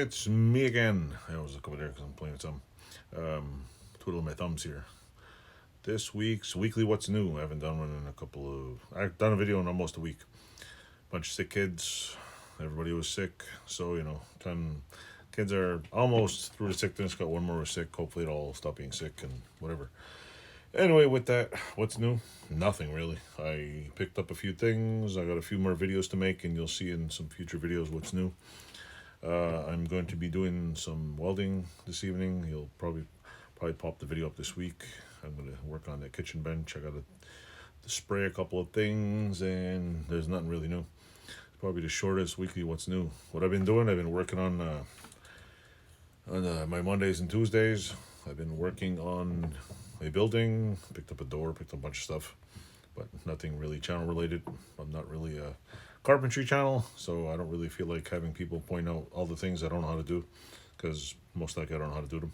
It's me again. I always look over there because I'm playing with some. Twiddling my thumbs here. This week's weekly What's New. I haven't done one in a couple of... I've done a video in almost a week. Bunch of sick kids. Everybody was sick. So, 10 kids are almost through the sickness. Got one more sick. Hopefully it'll all stop being sick and whatever. Anyway, with that, what's new? Nothing really. I picked up a few things. I got a few more videos to make, and you'll see in some future videos what's new. I'm going to be doing some welding this evening. You'll probably pop the video up this week. I'm going to work on the kitchen bench. I got to spray a couple of things, and there's nothing really new. It's probably the shortest weekly what's new. What I've been doing, I've been working on my Mondays and Tuesdays. I've been working on a building, picked up a door, picked up a bunch of stuff, but nothing really channel related. I'm not really a carpentry channel, so I don't really feel like having people point out all the things I don't know how to do, because most likely I don't know how to do them.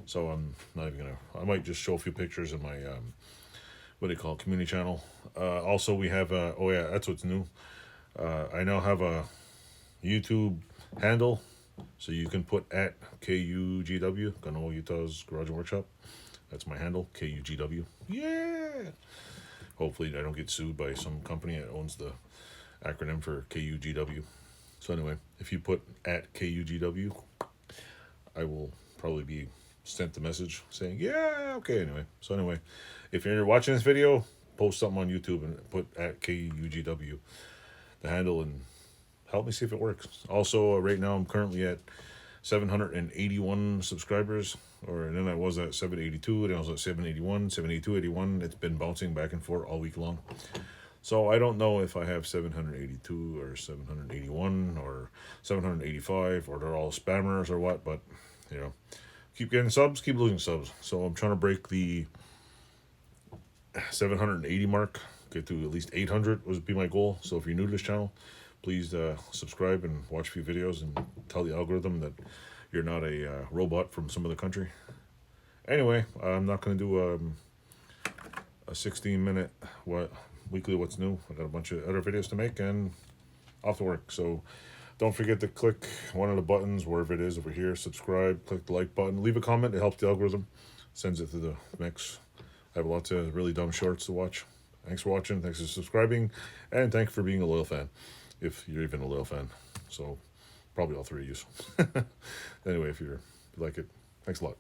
So I'm not even gonna. I might just show a few pictures in my what do you call it, community channel. Also, we have oh yeah, that's what's new. I now have a YouTube handle, so you can put at KUGW, Gano Utah's Garage and Workshop. That's my handle, KUGW. Yeah. Hopefully I don't get sued by some company that owns the acronym for KUGW. So anyway, if you put at KUGW, I will probably be sent the message saying, yeah, okay, anyway. So anyway, if you're watching this video, post something on YouTube and put at KUGW, the handle, and help me see if it works. Also, right now I'm currently at 781 subscribers, and then I was at 782, then I was at 781, 782, 81. It's been bouncing back and forth all week long. So I don't know if I have 782 or 781 or 785, or they're all spammers or what, but, keep getting subs, keep losing subs. So I'm trying to break the 780 mark, get to at least 800 would be my goal. So if you're new to this channel, please subscribe and watch a few videos and tell the algorithm that you're not a robot from some other country. Anyway, I'm not going to do a 16-minute weekly what's new. I got a bunch of other videos to make and off to work. So don't forget to click one of the buttons, wherever it is over here. Subscribe, click the like button, leave a comment. It helps the algorithm, sends it to the mix. I have lots of really dumb shorts to watch. Thanks for watching. Thanks for subscribing. And thanks for being a loyal fan, if you're even a loyal fan. So probably all three of you. Anyway, if you like it, thanks a lot.